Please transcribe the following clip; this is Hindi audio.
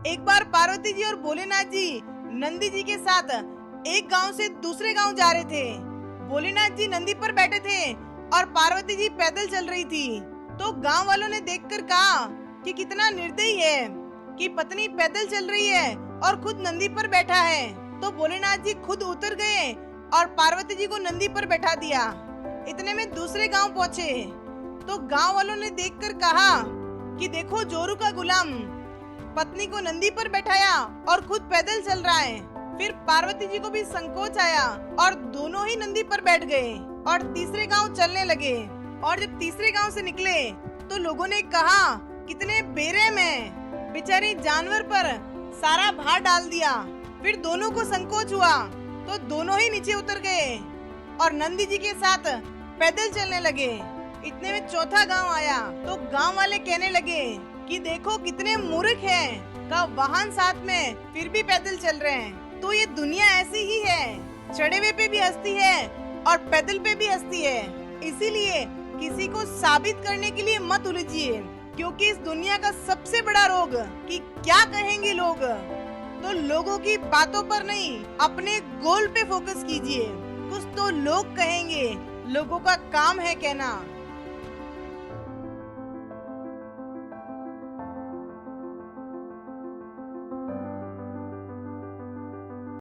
एक बार पार्वती जी और भोलेनाथ जी नंदी जी के साथ एक गांव से दूसरे गांव जा रहे थे। भोलेनाथ जी नंदी पर बैठे थे और पार्वती जी पैदल चल रही थी। तो गांव वालों ने देखकर कहा कि कितना निर्दयी है कि पत्नी पैदल चल रही है और खुद नंदी पर बैठा है। तो भोलेनाथ जी खुद उतर गए और पार्वती जी को नंदी पर बैठा दिया। इतने में दूसरे गांव पहुंचे तो गांव वालों ने देखकर कहा कि देखो जोरू का गुलाम पत्नी को नंदी पर बैठाया और खुद पैदल चल रहा है। फिर पार्वती जी को भी संकोच आया और दोनों ही नंदी पर बैठ गए और तीसरे गांव चलने लगे। और जब तीसरे गांव से निकले तो लोगों ने कहा कितने बेरहम हैं, बेचारे जानवर पर सारा भार डाल दिया। फिर दोनों को संकोच हुआ तो दोनों ही नीचे उतर गए और नंदी जी के साथ पैदल चलने लगे। इतने में चौथा गांव आया तो गांव वाले कहने लगे कि देखो कितने मूर्ख हैं, का वाहन साथ में फिर भी पैदल चल रहे हैं। तो ये दुनिया ऐसी ही है, चढ़े हुए पे भी हंसती है और पैदल पे भी हंसती है। इसीलिए किसी को साबित करने के लिए मत उलझिए, क्योंकि इस दुनिया का सबसे बड़ा रोग कि क्या कहेंगे लोग। तो लोगों की बातों पर नहीं, अपने गोल पे फोकस कीजिए। कुछ तो लोग कहेंगे, लोगों का काम है कहना।